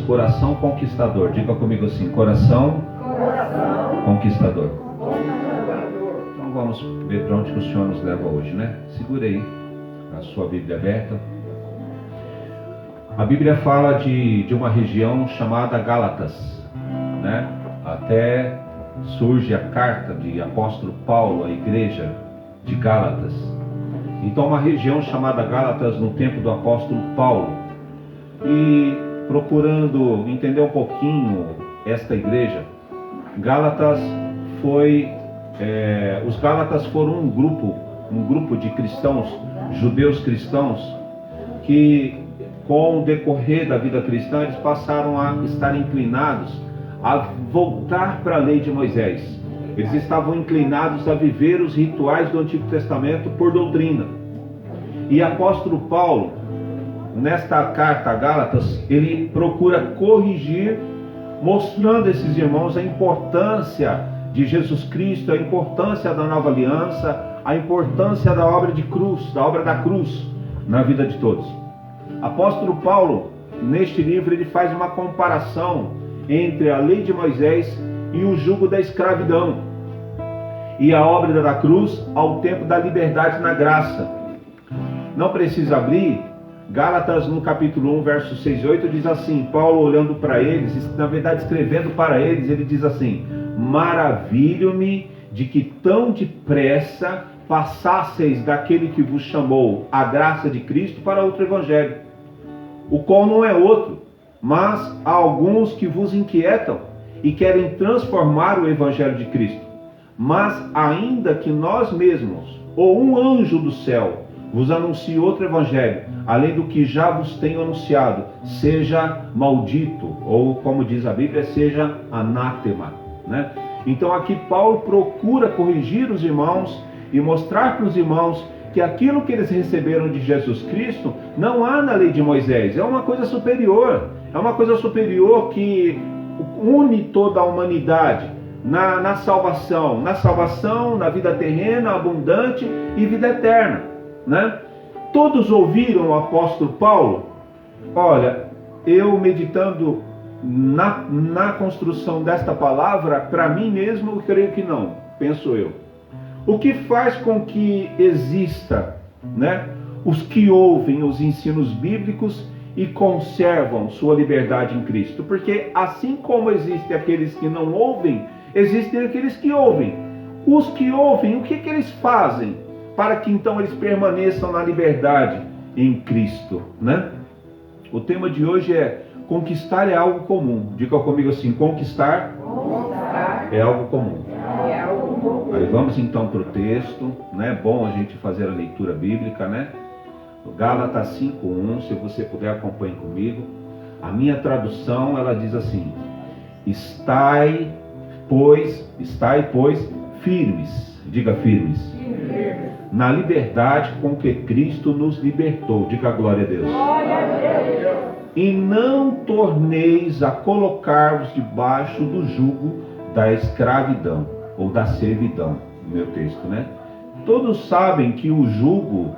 Coração conquistador. Diga comigo assim: coração conquistador. Então vamos ver para onde que o Senhor nos leva hoje, né? Segure aí a sua Bíblia aberta. A Bíblia fala de uma região chamada Gálatas, né? Até surge a carta de apóstolo Paulo à igreja de Gálatas. Então uma região chamada Gálatas no tempo do apóstolo Paulo. E procurando entender um pouquinho esta igreja, Gálatas foi, os Gálatas foram um grupo de cristãos, judeus cristãos, que com o decorrer da vida cristã eles passaram a estar inclinados a voltar para a lei de Moisés. Eles estavam inclinados a viver os rituais do Antigo Testamento por doutrina. E apóstolo Paulo, nesta carta a Gálatas, ele procura corrigir, mostrando a esses irmãos a importância de Jesus Cristo, a importância da nova aliança, a importância da obra de cruz, da obra da cruz na vida de todos. Apóstolo Paulo, neste livro, ele faz uma comparação entre a lei de Moisés e o jugo da escravidão, e a obra da cruz ao tempo da liberdade na graça. Não precisa abrir. Gálatas no capítulo 1, versos 6 e 8 diz assim, Paulo olhando para eles, na verdade escrevendo para eles, ele diz assim: maravilho-me de que tão depressa passasseis daquele que vos chamou a graça de Cristo para outro evangelho, o qual não é outro, mas há alguns que vos inquietam e querem transformar o evangelho de Cristo. Mas ainda que nós mesmos, ou um anjo do céu, vos anuncie outro evangelho, além do que já vos tenho anunciado, seja maldito, ou como diz a Bíblia, seja anátema, né? Então aqui Paulo procura corrigir os irmãos e mostrar para os irmãos que aquilo que eles receberam de Jesus Cristo não há na lei de Moisés, é uma coisa superior, que une toda a humanidade na salvação, na vida terrena, abundante e vida eterna, né? Todos ouviram o apóstolo Paulo? Olha, eu meditando na construção desta palavra, para mim mesmo, eu creio que não, penso eu. O que faz com que exista, né, os que ouvem os ensinos bíblicos e conservam sua liberdade em Cristo? Porque assim como existem aqueles que não ouvem, existem aqueles que ouvem. Os que ouvem, o que eles fazem para que então eles permaneçam na liberdade em Cristo, né? O tema de hoje é: conquistar é algo comum. Diga comigo assim: conquistar é algo comum. Aí vamos então para o texto, né? É bom a gente fazer a leitura bíblica, né? Gálatas 5:1, se você puder acompanhe comigo. A minha tradução, ela diz assim: estai, pois, firmes. Diga firmes. Na liberdade com que Cristo nos libertou. Diga glória a Deus. E não torneis a colocar-vos debaixo do jugo da escravidão ou da servidão, no meu texto, né? Todos sabem que o jugo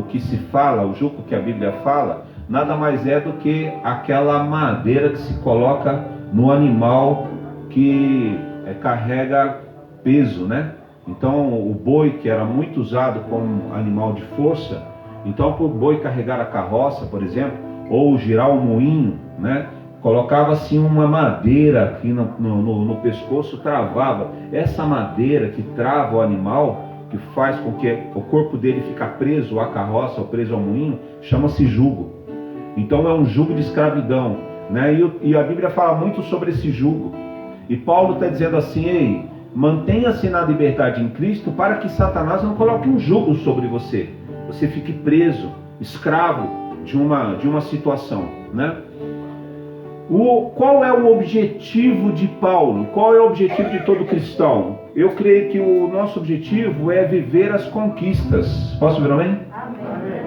que se fala, o jugo que a Bíblia fala, nada mais é do que aquela madeira que se coloca no animal que carrega peso, né? Então o boi, que era muito usado como animal de força, então para o boi carregar a carroça, por exemplo, ou girar o moinho, né, colocava-se uma madeira aqui no pescoço, travava. Essa madeira que trava o animal, que faz com que o corpo dele fique preso à carroça ou preso ao moinho, chama-se jugo. Então é um jugo de escravidão, né? E a Bíblia fala muito sobre esse jugo. E Paulo está dizendo assim: ei, mantenha-se na liberdade em Cristo, para que Satanás não coloque um jugo sobre você. Você fique preso, escravo de uma situação, né? Qual é o objetivo de Paulo? Qual é o objetivo de todo cristão? Eu creio que o nosso objetivo é viver as conquistas. Posso ver amém? Amém.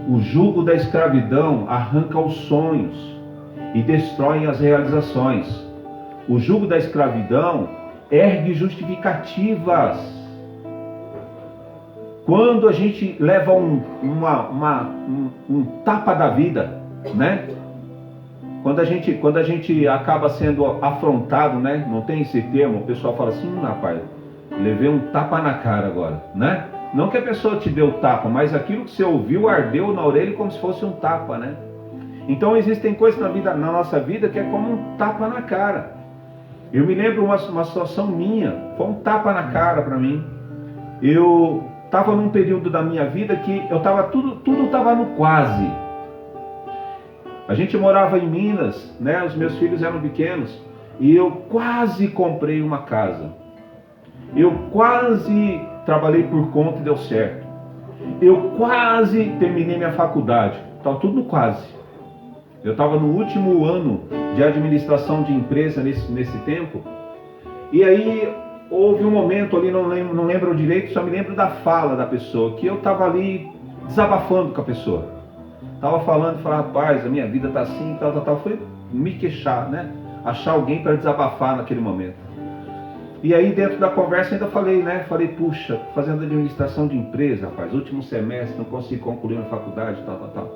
O jugo da escravidão arranca os sonhos e destrói as realizações. O jugo da escravidão ergue justificativas. Quando a gente leva um tapa da vida, né? Quando a gente acaba sendo afrontado, né? Não tem esse termo, o pessoal fala assim, rapaz, levei um tapa na cara agora, né? Não que a pessoa te deu tapa, mas aquilo que você ouviu ardeu na orelha como se fosse um tapa, né? Então existem coisas na nossa vida que é como um tapa na cara. Eu me lembro uma situação minha, foi um tapa na cara para mim. Eu estava num período da minha vida que eu estava tudo estava no quase. A gente morava em Minas, né? Os meus filhos eram pequenos e eu quase comprei uma casa. Eu quase trabalhei por conta e deu certo. Eu quase terminei minha faculdade. Estava tudo no quase. Eu estava no último ano de administração de empresa nesse tempo. E aí houve um momento ali, não lembro direito, só me lembro da fala da pessoa, que eu estava ali desabafando com a pessoa. Estava falando, rapaz, a minha vida está assim, tal. Foi me queixar, né? Achar alguém para desabafar naquele momento. E aí dentro da conversa ainda falei, né? Falei, puxa, fazendo administração de empresa, rapaz, último semestre, não consegui concluir a faculdade, tal.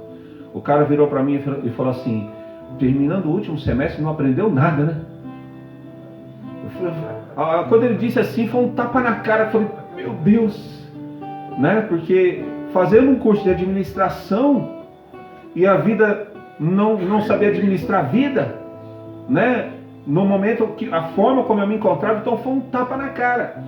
O cara virou para mim e falou assim, terminando o último semestre não aprendeu nada, né? Quando ele disse assim, foi um tapa na cara. Eu falei, meu Deus, né? Porque fazendo um curso de administração e a vida não saber administrar a vida, né? No momento que a forma como eu me encontrava, então foi um tapa na cara.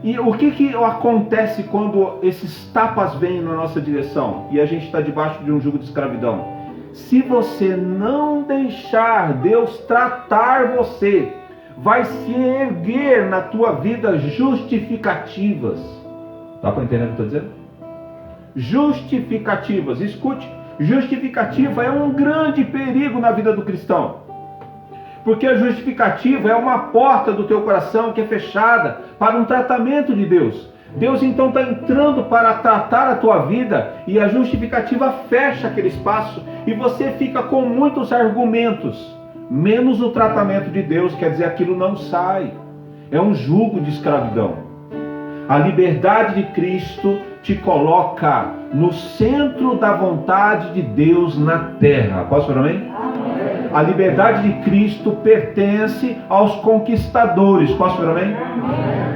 E o que acontece quando esses tapas vêm na nossa direção e a gente está debaixo de um jugo de escravidão? Se você não deixar Deus tratar você, vai se erguer na tua vida justificativas. Dá para entender o que eu estou dizendo? Justificativas. Escute, justificativa é um grande perigo na vida do cristão. Porque a justificativa é uma porta do teu coração que é fechada para um tratamento de Deus. Deus então está entrando para tratar a tua vida e a justificativa fecha aquele espaço e você fica com muitos argumentos, menos o tratamento de Deus, quer dizer, aquilo não sai. É um jugo de escravidão. A liberdade de Cristo te coloca no centro da vontade de Deus na terra. Posso falar amém? A liberdade de Cristo pertence aos conquistadores. Posso falar amém?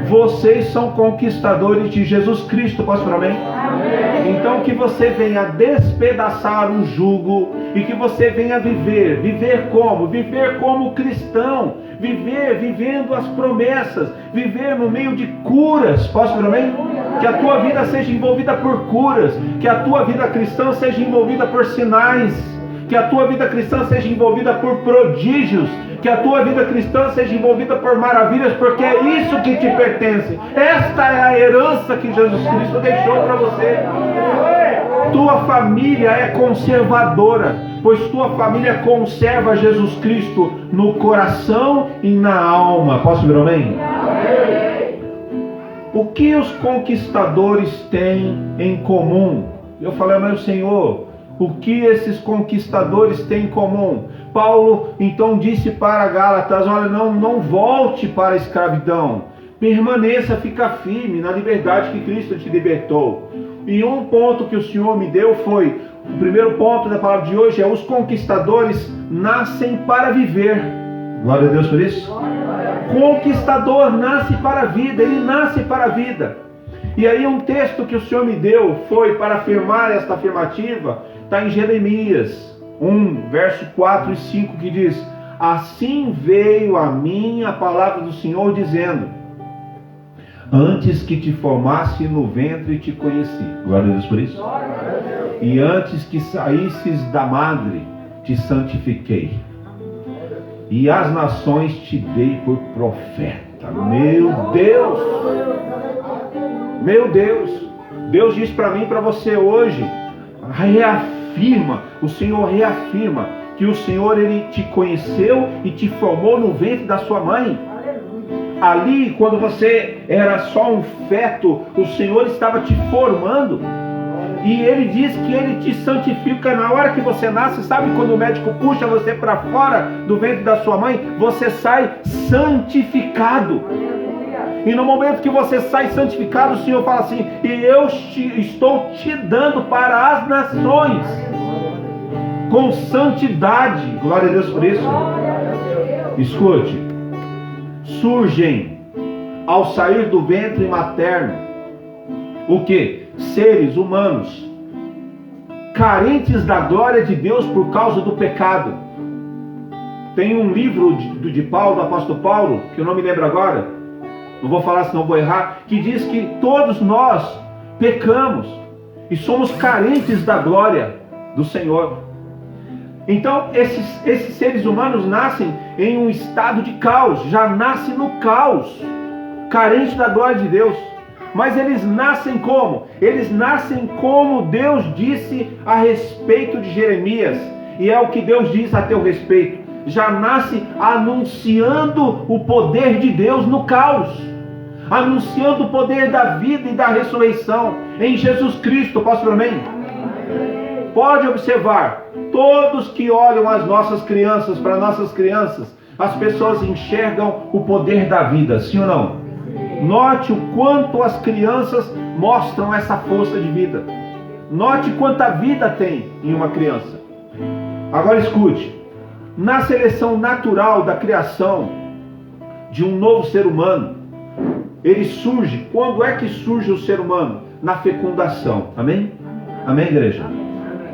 Vocês são conquistadores de Jesus Cristo. Posso falar amém? Então que você venha despedaçar o jugo e que você venha viver. Viver como? Viver como cristão. Vivendo as promessas. Viver no meio de curas. Posso falar amém? Que a tua vida seja envolvida por curas. Que a tua vida cristã seja envolvida por sinais. Que a tua vida cristã seja envolvida por prodígios, que a tua vida cristã seja envolvida por maravilhas, porque é isso que te pertence. Esta é a herança que Jesus Cristo deixou para você. Tua família é conservadora, pois tua família conserva Jesus Cristo no coração e na alma. Posso ver amém? O que os conquistadores têm em comum? Eu falei, mas Senhor, o que esses conquistadores têm em comum? Paulo então disse para Gálatas, olha, não volte para a escravidão. Permaneça, fica firme na liberdade que Cristo te libertou. E um ponto que o Senhor me deu foi, o primeiro ponto da palavra de hoje é, os conquistadores nascem para viver. Glória a Deus por isso. Conquistador nasce para a vida, ele nasce para a vida. E aí um texto que o Senhor me deu foi para afirmar esta afirmativa, está em Jeremias 1, verso 4 e 5, que diz, assim veio a mim a palavra do Senhor dizendo, antes que te formasse no ventre te conheci. Glória a Deus por isso. E antes que saísses da madre te santifiquei. E as nações te dei por profeta. Meu Deus! Meu Deus! Deus diz para mim e para você hoje, reafirma, o Senhor reafirma que o Senhor, ele te conheceu e te formou no ventre da sua mãe. Ali, quando você era só um feto, o Senhor estava te formando. E ele diz que ele te santifica na hora que você nasce. Sabe quando o médico puxa você para fora do ventre da sua mãe? Você sai santificado. E no momento que você sai santificado, o Senhor fala assim, e eu estou te dando para as nações. com santidade. Glória a Deus por isso. Escute, surgem ao sair do ventre materno o que? Seres humanos carentes da glória de Deus por causa do pecado. Tem um livro de Paulo, do apóstolo Paulo, que eu não me lembro agora, não vou falar senão vou errar, que diz que todos nós pecamos e somos carentes da glória do Senhor. Então esses seres humanos nascem em um estado de caos, já nascem no caos, carente da glória de Deus. Mas eles nascem como? Eles nascem como Deus disse a respeito de Jeremias, e é o que Deus diz a teu respeito. Já nasce anunciando o poder de Deus no caos, anunciando o poder da vida e da ressurreição em Jesus Cristo. Posso para mim? Pode observar, todos que olham as nossas crianças, para nossas crianças, as pessoas enxergam o poder da vida, sim ou não? Note o quanto as crianças mostram essa força de vida. Note quanta vida tem em uma criança. Agora escute, na seleção natural da criação de um novo ser humano, ele surge. Quando é que surge o ser humano? Na fecundação. Amém? Amém, igreja?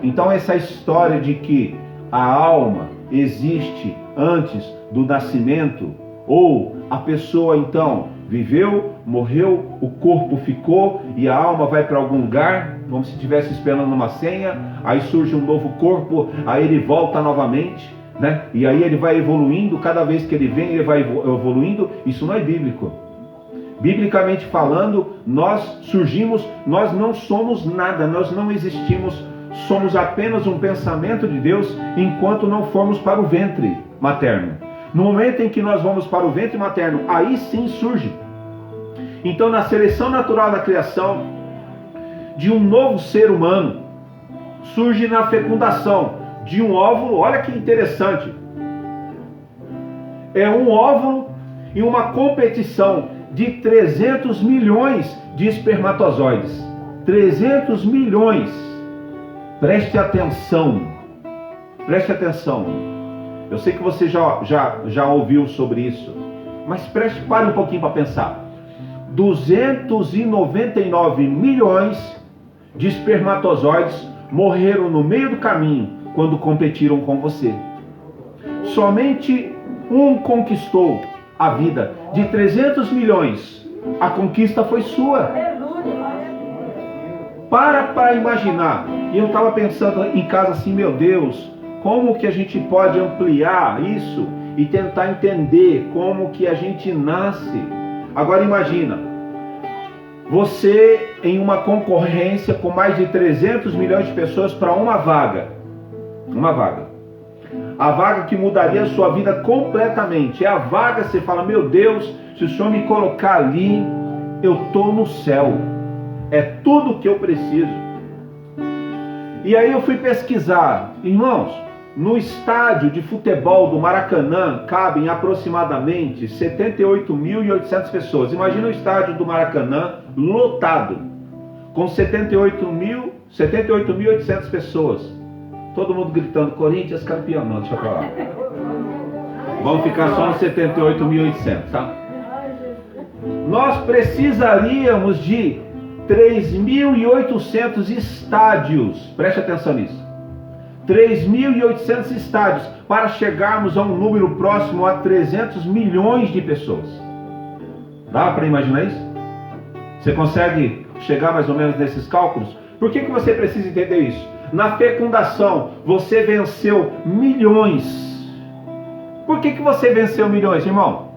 Então essa história de que a alma existe antes do nascimento, ou a pessoa então viveu, morreu, o corpo ficou e a alma vai para algum lugar, como se estivesse esperando uma senha, aí surge um novo corpo, aí ele volta novamente, né? E aí ele vai evoluindo, cada vez que ele vem ele vai evoluindo. Isso não é bíblico. Biblicamente falando, nós surgimos, nós não somos nada, nós não existimos, somos apenas um pensamento de Deus enquanto não formos para o ventre materno. No momento em que nós vamos para o ventre materno, aí sim surge. Então, na seleção natural da criação de um novo ser humano, surge na fecundação de um óvulo. Olha que interessante. É um óvulo e uma competição de 300 milhões de espermatozoides. 300 milhões. Preste atenção. Preste atenção. Eu sei que você já ouviu sobre isso, mas pare um pouquinho para pensar. 299 milhões de espermatozoides morreram no meio do caminho quando competiram com você. Somente um conquistou a vida. De 300 milhões, a conquista foi sua. Para imaginar. E eu estava pensando em casa assim, meu Deus, como que a gente pode ampliar isso e tentar entender como que a gente nasce? Agora imagina, você em uma concorrência com mais de 300 milhões de pessoas para uma vaga. Uma vaga. A vaga que mudaria a sua vida completamente. É a vaga que você fala, meu Deus, se o Senhor me colocar ali, eu estou no céu. É tudo o que eu preciso. E aí eu fui pesquisar. Irmãos, no estádio de futebol do Maracanã cabem aproximadamente 78.800 pessoas. Imagina o estádio do Maracanã lotado, com 78.800 pessoas. Todo mundo gritando, Corinthians campeão. Não, deixa eu falar. Vamos ficar só nos 78.800, tá? Nós precisaríamos de 3.800 estádios. Preste atenção nisso. 3.800 estádios para chegarmos a um número próximo a 300 milhões de pessoas. Dá para imaginar isso? Você consegue chegar mais ou menos nesses cálculos? Por que você precisa entender isso? Na fecundação, você venceu milhões. Por que você venceu milhões, irmão?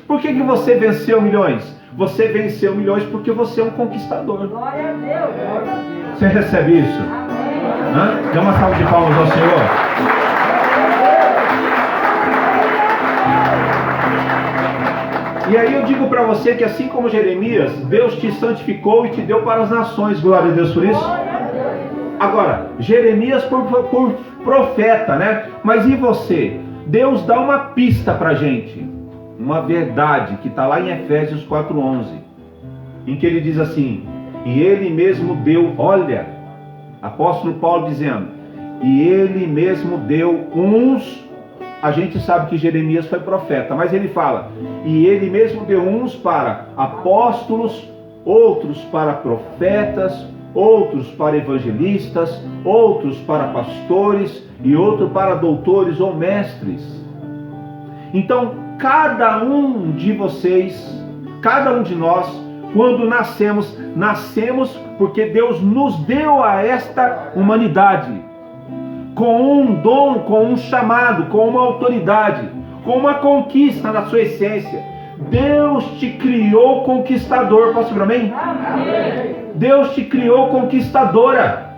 Por que você venceu milhões? Você venceu milhões porque você é um conquistador. Glória a Deus. Você recebe isso? Hã? Dê uma salva de palmas ao Senhor. E aí eu digo para você que assim como Jeremias, Deus te santificou e te deu para as nações. Glória a Deus por isso. Agora, Jeremias por profeta, né? Mas e você? Deus dá uma pista para a gente. Uma verdade que está lá em Efésios 4:11. Em que ele diz assim, e ele mesmo deu, olha, apóstolo Paulo dizendo, e ele mesmo deu uns. A gente sabe que Jeremias foi profeta, mas ele fala, e ele mesmo deu uns para apóstolos, outros para profetas, outros para evangelistas, outros para pastores e outros para doutores ou mestres. Então, cada um de vocês, cada um de nós, quando nascemos porque Deus nos deu a esta humanidade, com um dom, com um chamado, com uma autoridade, com uma conquista na sua essência. Deus te criou conquistador, posso ouvir amém? Amém. Deus te criou conquistadora.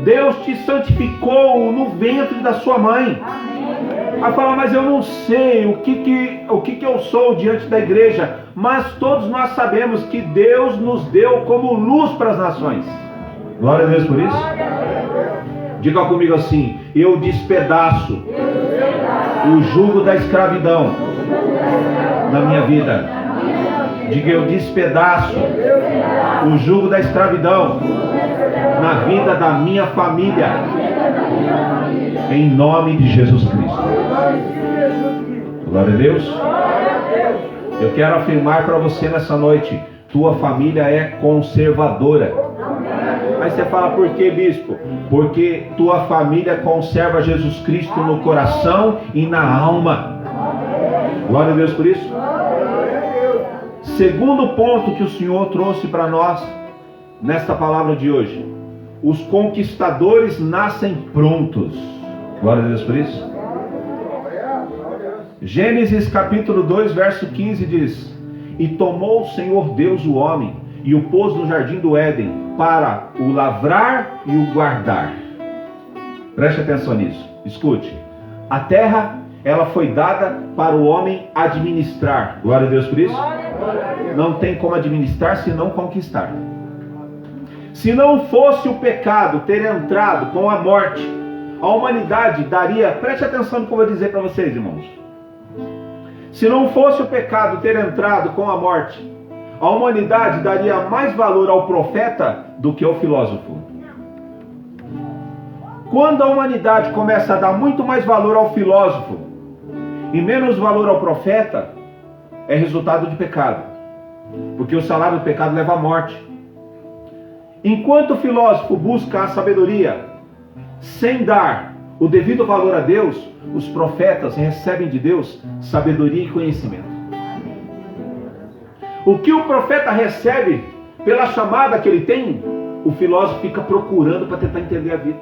Deus te santificou no ventre da sua mãe. Aí fala, mas eu não sei o que eu sou diante da igreja. Mas todos nós sabemos que Deus nos deu como luz para as nações. Glória a Deus por isso. Diga comigo assim, eu despedaço o jugo da escravidão na minha vida. Diga, eu despedaço o jugo da escravidão na vida da minha família, em nome de Jesus Cristo. Glória a Deus. Eu quero afirmar para você nessa noite, tua família é conservadora. Aí você fala, por que, bispo? Porque tua família conserva Jesus Cristo no coração e na alma. Glória a Deus por isso. Segundo ponto que o Senhor trouxe para nós nesta palavra de hoje: os conquistadores nascem prontos. Glória a Deus por isso. Gênesis capítulo 2, verso 15 diz: e tomou o Senhor Deus o homem e o pôs no jardim do Éden para o lavrar e o guardar. Preste atenção nisso, escute. A terra, ela foi dada para o homem administrar. Glória a Deus por isso. Não tem como administrar se não conquistar. Se não fosse o pecado ter entrado com a morte, a humanidade daria, preste atenção no que eu vou dizer para vocês, irmãos. Se não fosse o pecado ter entrado com a morte, a humanidade daria mais valor ao profeta do que ao filósofo. Quando a humanidade começa a dar muito mais valor ao filósofo e menos valor ao profeta, é resultado de pecado. Porque o salário do pecado leva à morte. Enquanto o filósofo busca a sabedoria sem dar o devido valor a Deus, os profetas recebem de Deus sabedoria e conhecimento. O que o profeta recebe pela chamada que ele tem, o filósofo fica procurando para tentar entender a vida.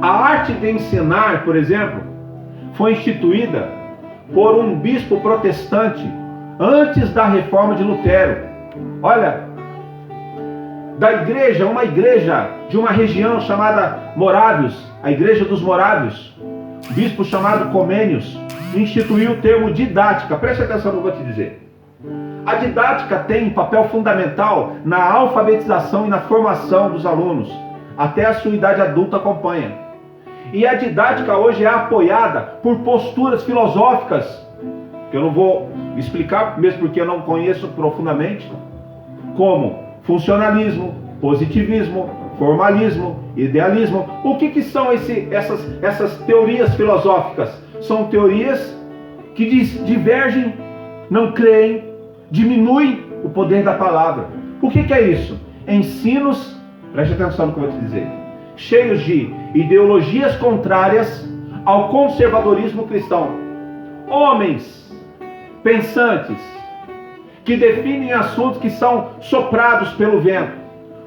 A arte de ensinar, por exemplo, foi instituída por um bispo protestante antes da reforma de Lutero. Olha, da igreja, uma igreja de uma região chamada Morávios, a igreja dos Morávios, bispo chamado Comênios, instituiu o termo didática. Preste atenção no que eu vou te dizer. A didática tem papel fundamental na alfabetização e na formação dos alunos, até a sua idade adulta acompanha. E a didática hoje é apoiada por posturas filosóficas, que eu não vou explicar, mesmo porque eu não conheço profundamente, como funcionalismo, positivismo, formalismo, idealismo. O que são essas teorias filosóficas? São teorias que divergem, não creem, diminuem o poder da palavra. O que é isso? Ensinos, preste atenção no que eu vou te dizer, cheios de ideologias contrárias ao conservadorismo cristão. Homens pensantes que definem assuntos que são soprados pelo vento.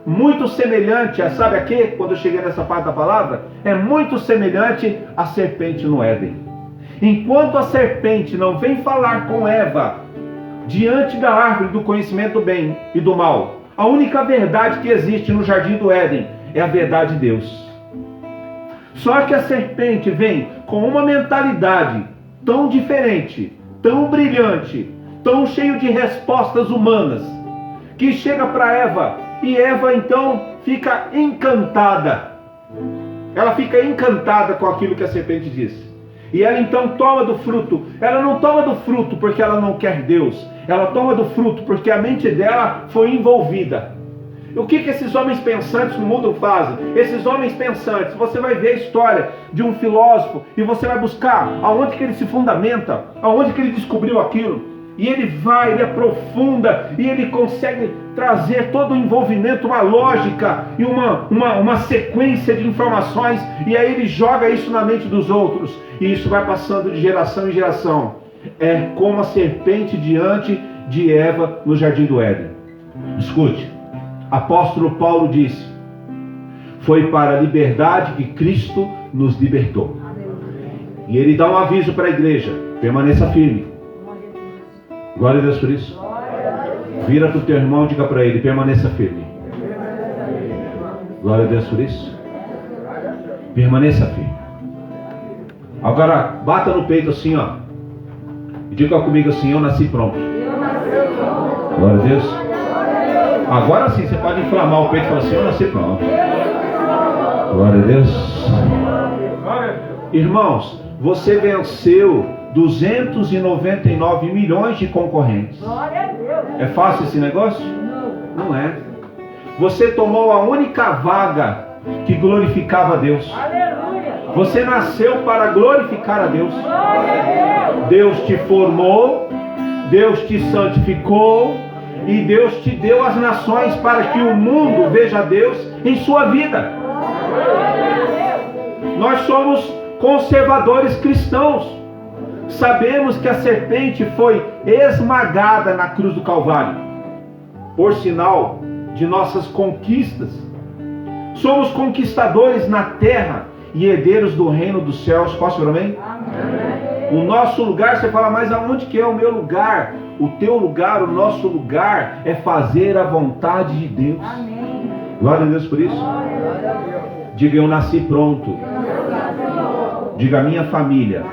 Muito semelhante a, sabe a quê? Quando eu cheguei nessa parte da palavra, é muito semelhante à serpente no Éden. Enquanto a serpente não vem falar com Eva diante da árvore do conhecimento do bem e do mal, a única verdade que existe no jardim do Éden é a verdade de Deus. Só que a serpente vem com uma mentalidade tão diferente, tão brilhante, tão cheio de respostas humanas, que chega para Eva, e Eva então fica encantada. Ela fica encantada com aquilo que a serpente disse. E ela então toma do fruto. Ela não toma do fruto porque ela não quer Deus. Ela toma do fruto porque a mente dela foi envolvida. O que esses homens pensantes no mundo fazem? Esses homens pensantes, você vai ver a história de um filósofo e você vai buscar aonde que ele se fundamenta, aonde que ele descobriu aquilo. E ele vai, ele aprofunda e ele consegue trazer todo o envolvimento, uma lógica e uma sequência de informações, e aí ele joga isso na mente dos outros, e isso vai passando de geração em geração. É como a serpente diante de Eva no jardim do Éden. Escute, apóstolo Paulo disse: foi para a liberdade que Cristo nos libertou. E ele dá um aviso para a igreja: permaneça firme. Glória a Deus por isso. Vira para o teu irmão e diga para ele: permaneça firme. Glória a Deus por isso. Permaneça firme. Agora bata no peito assim, ó, e diga comigo assim: eu nasci pronto. Glória a Deus. Agora sim você pode inflamar o peito e falar assim: eu nasci pronto. Glória a Deus. Irmãos, você venceu 299 milhões de concorrentes. É fácil esse negócio? Não é. Você tomou a única vaga que glorificava a Deus. Você nasceu para glorificar a Deus. Deus te formou, Deus te santificou e Deus te deu as nações para que o mundo veja Deus em sua vida. Nós somos conservadores cristãos. Sabemos que a serpente foi esmagada na cruz do Calvário, por sinal de nossas conquistas. Somos conquistadores na terra e herdeiros do reino dos céus. Posso ver, amém? Amém. O nosso lugar, você fala: mas aonde que é o meu lugar? O teu lugar, o nosso lugar é fazer a vontade de Deus. Amém. Glória a Deus por isso. Diga: eu nasci pronto. Diga: minha família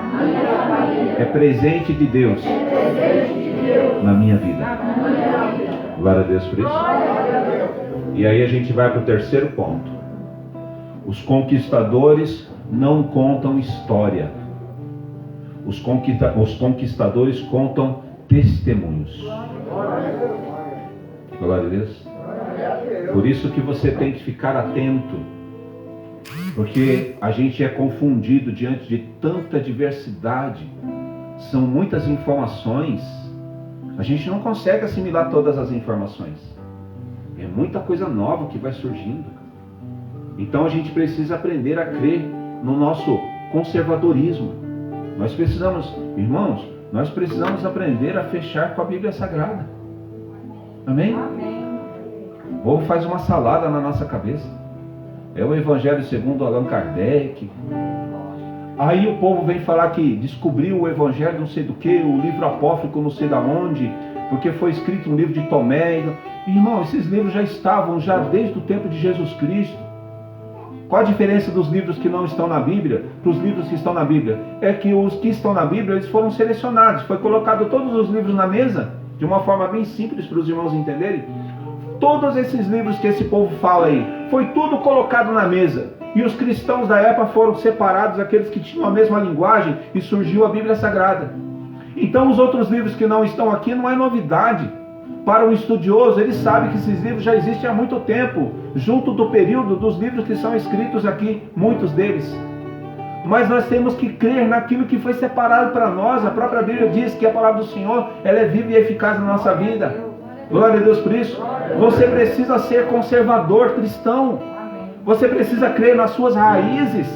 é presente de Deus na minha vida. Glória a Deus por isso. E aí a gente vai para o terceiro ponto. Os conquistadores não contam história. Os conquistadores contam testemunhos. Glória a Deus. Por isso que você tem que ficar atento, porque a gente é confundido diante de tanta diversidade. São muitas informações, a gente não consegue assimilar todas as informações. É muita coisa nova que vai surgindo. Então a gente precisa aprender a crer no nosso conservadorismo. Nós precisamos, irmãos, nós precisamos aprender a fechar com a Bíblia Sagrada. Amém? O povo faz uma salada na nossa cabeça. É o Evangelho segundo Allan Kardec. Aí o povo vem falar que descobriu o Evangelho não sei do que, o livro apócrifo não sei da onde, porque foi escrito um livro de Tomé. Irmão, esses livros já estavam desde o tempo de Jesus Cristo. Qual a diferença dos livros que não estão na Bíblia para os livros que estão na Bíblia? É que os que estão na Bíblia, eles foram selecionados. Foi colocado todos os livros na mesa, de uma forma bem simples para os irmãos entenderem. Todos esses livros que esse povo fala aí, foi tudo colocado na mesa. E os cristãos da época foram separados, aqueles que tinham a mesma linguagem, e surgiu a Bíblia Sagrada. Então os outros livros que não estão aqui não é novidade. Para um estudioso, ele sabe que esses livros já existem há muito tempo, junto do período dos livros que são escritos aqui, muitos deles. Mas nós temos que crer naquilo que foi separado para nós. A própria Bíblia diz que a palavra do Senhor, ela é viva e eficaz na nossa vida. Glória a Deus por isso. Você precisa ser conservador cristão. Você precisa crer nas suas raízes,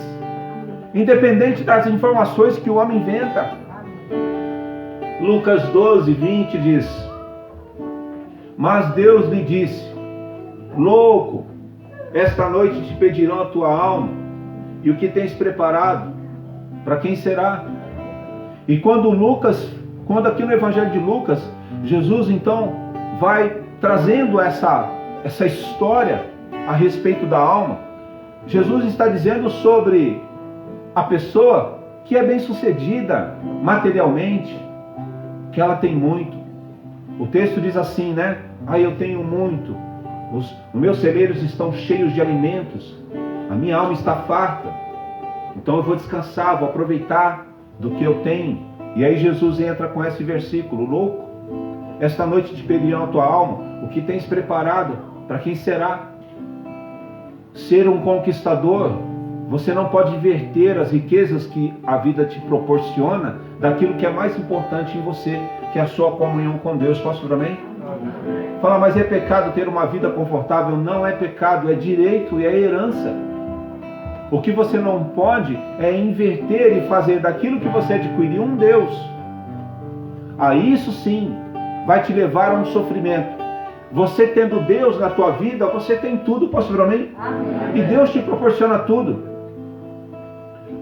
independente das informações que o homem inventa. Lucas 12, 20 diz: mas Deus lhe disse: louco, esta noite te pedirão a tua alma, e o que tens preparado, para quem será? E quando aqui no Evangelho de Lucas, Jesus então vai trazendo essa história a respeito da alma. Jesus está dizendo sobre a pessoa que é bem sucedida materialmente, que ela tem muito. O texto diz assim, né? Eu tenho muito, os meus celeiros estão cheios de alimentos, a minha alma está farta, então eu vou descansar, vou aproveitar do que eu tenho. E aí Jesus entra com esse versículo: louco, esta noite te pedirão a tua alma, o que tens preparado, Para quem será? Ser um conquistador, você não pode inverter as riquezas que a vida te proporciona daquilo que é mais importante em você, que é a sua comunhão com Deus. Posso ouvir amém? Fala, mas é pecado ter uma vida confortável? Não é pecado, é direito e é herança. O que você não pode é inverter e fazer daquilo que você adquiriu um Deus. Aí isso sim vai te levar a um sofrimento. Você tendo Deus na tua vida, você tem tudo, posso ouvir amém? E Deus te proporciona tudo.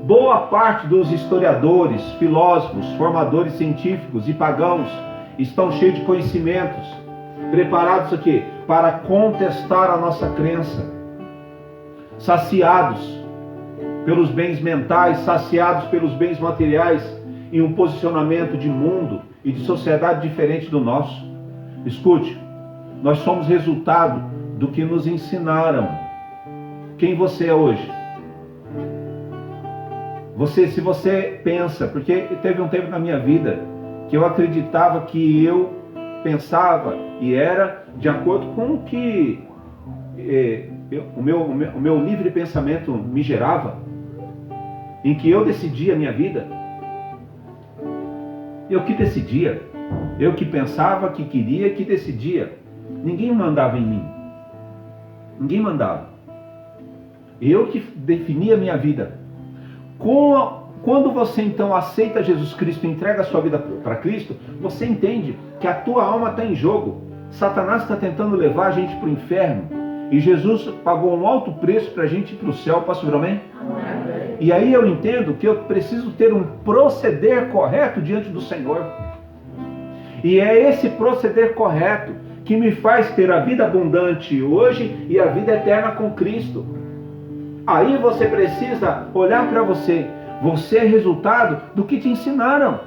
Boa parte dos historiadores, filósofos, formadores científicos e pagãos estão cheios de conhecimentos, preparados aqui para contestar a nossa crença, saciados pelos bens mentais, saciados pelos bens materiais, em um posicionamento de mundo e de sociedade diferente do nosso. Escute, nós somos resultado do que nos ensinaram. Quem você é hoje? Se você pensa, porque teve um tempo na minha vida que eu acreditava que eu pensava e era de acordo com o que o meu livre pensamento me gerava, em que eu decidia a minha vida. Eu que decidia, eu que pensava, que queria, que decidia. Ninguém mandava em mim, ninguém mandava. Eu que definia a minha vida. Quando você então aceita Jesus Cristo e entrega a sua vida para Cristo, você entende que a tua alma está em jogo. Satanás está tentando levar a gente para o inferno. E Jesus pagou um alto preço para a gente ir para o céu. Posso ouvir amém? Amém. E aí eu entendo que eu preciso ter um proceder correto diante do Senhor. E é esse proceder correto que me faz ter a vida abundante hoje e a vida eterna com Cristo. Aí você precisa olhar para você. Você é resultado do que te ensinaram.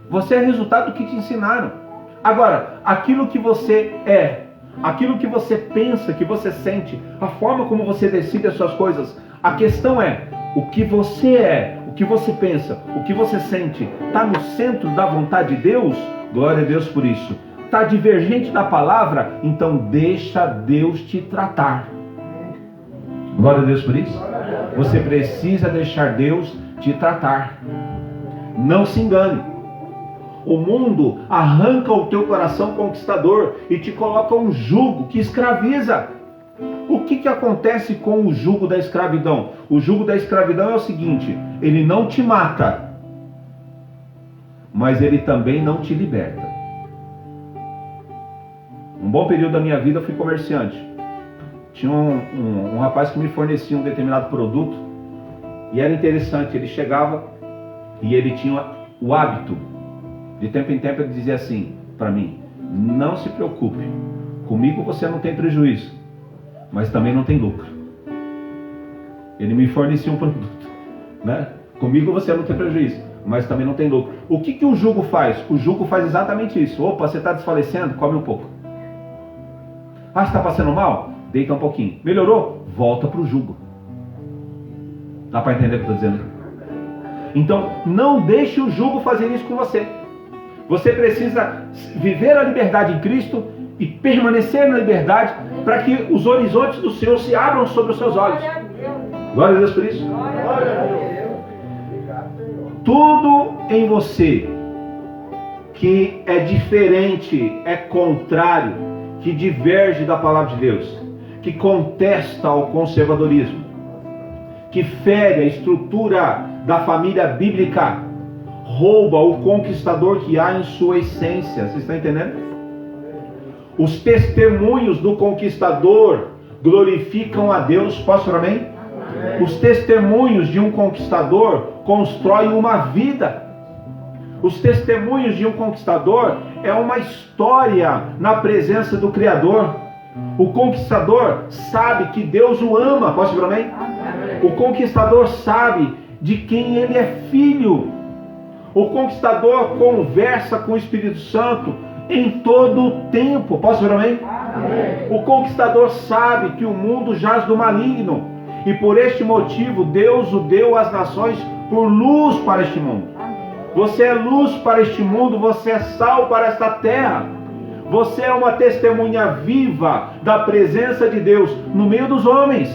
Você é resultado do que te ensinaram. Agora, aquilo que você é, aquilo que você pensa, que você sente, a forma como você decide as suas coisas, a questão é, o que você é, o que você pensa, o que você sente, está no centro da vontade de Deus? Glória a Deus por isso. Está divergente da palavra? Então deixa Deus te tratar. Glória a Deus por isso. Você precisa deixar Deus te tratar. Não se engane. O mundo arranca o teu coração conquistador e te coloca um jugo que escraviza. O que acontece com o jugo da escravidão? O jugo da escravidão é o seguinte: ele não te mata, mas ele também não te liberta. Um bom período da minha vida eu fui comerciante. Tinha um rapaz que me fornecia um determinado produto e era interessante, ele chegava e ele tinha o hábito, de tempo em tempo ele dizia assim para mim: não se preocupe, comigo você não tem prejuízo, mas também não tem lucro. Ele me fornecia um produto, né? Comigo você não tem prejuízo, mas também não tem lucro. O que o jugo faz? O jugo faz exatamente isso. Opa, você está desfalecendo? Come um pouco. Ah, você está passando mal? Deita um pouquinho. Melhorou? Volta para o jugo. Dá para entender o que eu estou dizendo? Então, não deixe o jugo fazer isso com você. Você precisa viver a liberdade em Cristo e permanecer na liberdade para que os horizontes do Senhor se abram sobre os seus olhos. Glória a Deus por isso. Tudo em você que é diferente, é contrário, que diverge da palavra de Deus, que contesta o conservadorismo, que fere a estrutura da família bíblica, rouba o conquistador que há em sua essência. Vocês estão entendendo? Os testemunhos do conquistador glorificam a Deus. Posso falar amém? Os testemunhos de um conquistador constroem uma vida. Os testemunhos de um conquistador é uma história na presença do Criador. O conquistador sabe que Deus o ama. Posso falar amém? O conquistador sabe de quem ele é filho. O conquistador conversa com o Espírito Santo em todo o tempo. Posso falar amém? O conquistador sabe que o mundo jaz do maligno. E por este motivo Deus o deu às nações por luz para este mundo. Você é luz para este mundo, você é sal para esta terra. Você é uma testemunha viva da presença de Deus no meio dos homens.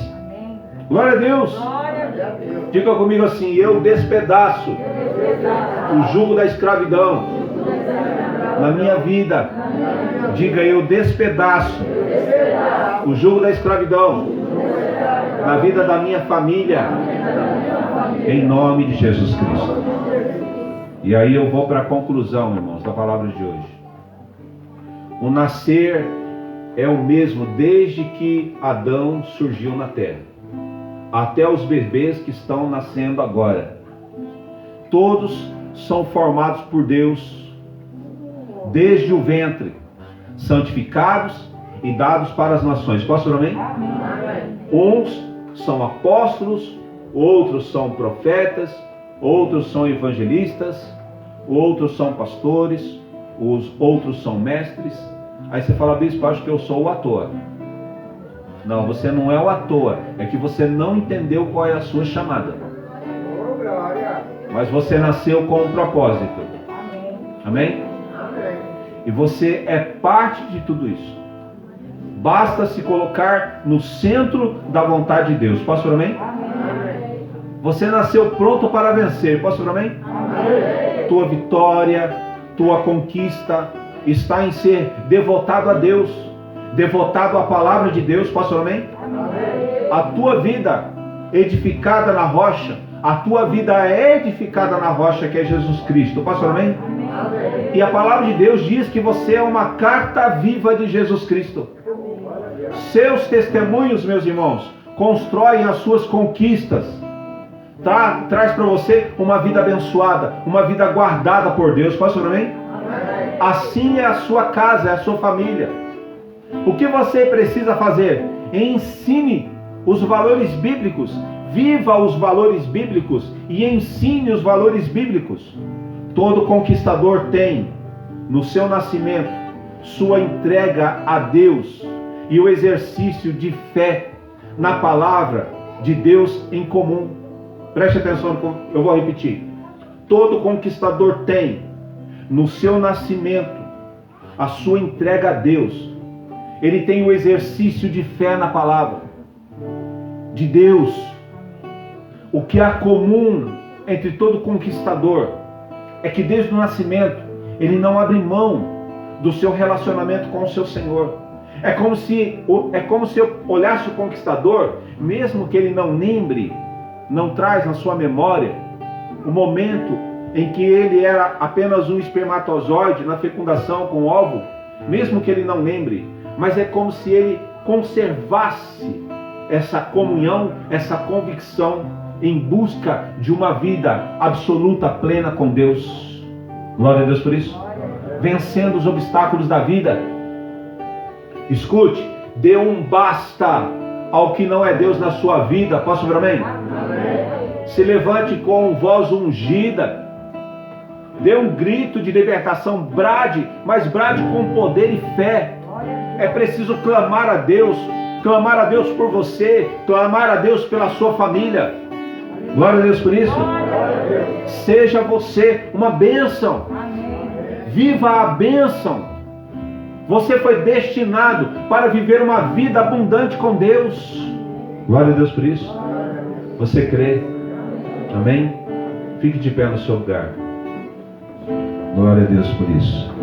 Glória a Deus. Diga comigo assim: eu despedaço o jugo da escravidão na minha vida. Diga: eu despedaço o jugo da escravidão na vida da minha família, em nome de Jesus Cristo. E aí eu vou para a conclusão, irmãos, da palavra de hoje. O nascer é o mesmo desde que Adão surgiu na terra, até os bebês que estão nascendo agora. Todos são formados por Deus desde o ventre, santificados e dados para as nações. Posso amém? Uns são apóstolos, outros são profetas, outros são evangelistas, outros são pastores, os outros são mestres. Aí você fala: bispo, acho que eu sou o à toa. Não, você não é o à toa. É que você não entendeu qual é a sua chamada. Mas você nasceu com um propósito. Amém? E você é parte de tudo isso. Basta se colocar no centro da vontade de Deus. Posso falar amém? Você nasceu pronto para vencer. Posso falar amém? Tua vitória, tua conquista está em ser devotado a Deus, devotado à palavra de Deus. Posso falar amém? A tua vida edificada na rocha, a tua vida é edificada na rocha que é Jesus Cristo. Posso falar amém? E a palavra de Deus diz que você é uma carta viva de Jesus Cristo. Seus testemunhos, meus irmãos, constroem as suas conquistas. Traz para você uma vida abençoada, uma vida guardada por Deus. Posso falar amém? Assim é a sua casa, é a sua família. O que você precisa fazer? Ensine os valores bíblicos, viva os valores bíblicos e ensine os valores bíblicos. Todo conquistador tem no seu nascimento sua entrega a Deus e o exercício de fé na palavra de Deus em comum. Preste atenção, eu vou repetir. Todo conquistador tem no seu nascimento a sua entrega a Deus. Ele tem o exercício de fé na palavra de Deus. O que há comum entre todo conquistador é que desde o nascimento ele não abre mão do seu relacionamento com o seu Senhor. É como se eu olhasse o conquistador, mesmo que ele não lembre, não traz na sua memória o momento em que ele era apenas um espermatozoide na fecundação com óvulo, mesmo que ele não lembre, mas é como se ele conservasse essa comunhão, essa convicção em busca de uma vida absoluta, plena com Deus. Glória a Deus por isso. Vencendo os obstáculos da vida. Escute, dê um basta ao que não é Deus na sua vida. Posso ouvir amém? Se levante com voz ungida. Dê um grito de libertação. Brade, mas brade com poder e fé. É preciso clamar a Deus. Clamar a Deus por você. Clamar a Deus pela sua família. Glória a Deus por isso. Seja você uma bênção. Viva a bênção. Você foi destinado para viver uma vida abundante com Deus. Glória a Deus por isso. Você crê? Amém? Fique de pé no seu lugar. Glória a Deus por isso.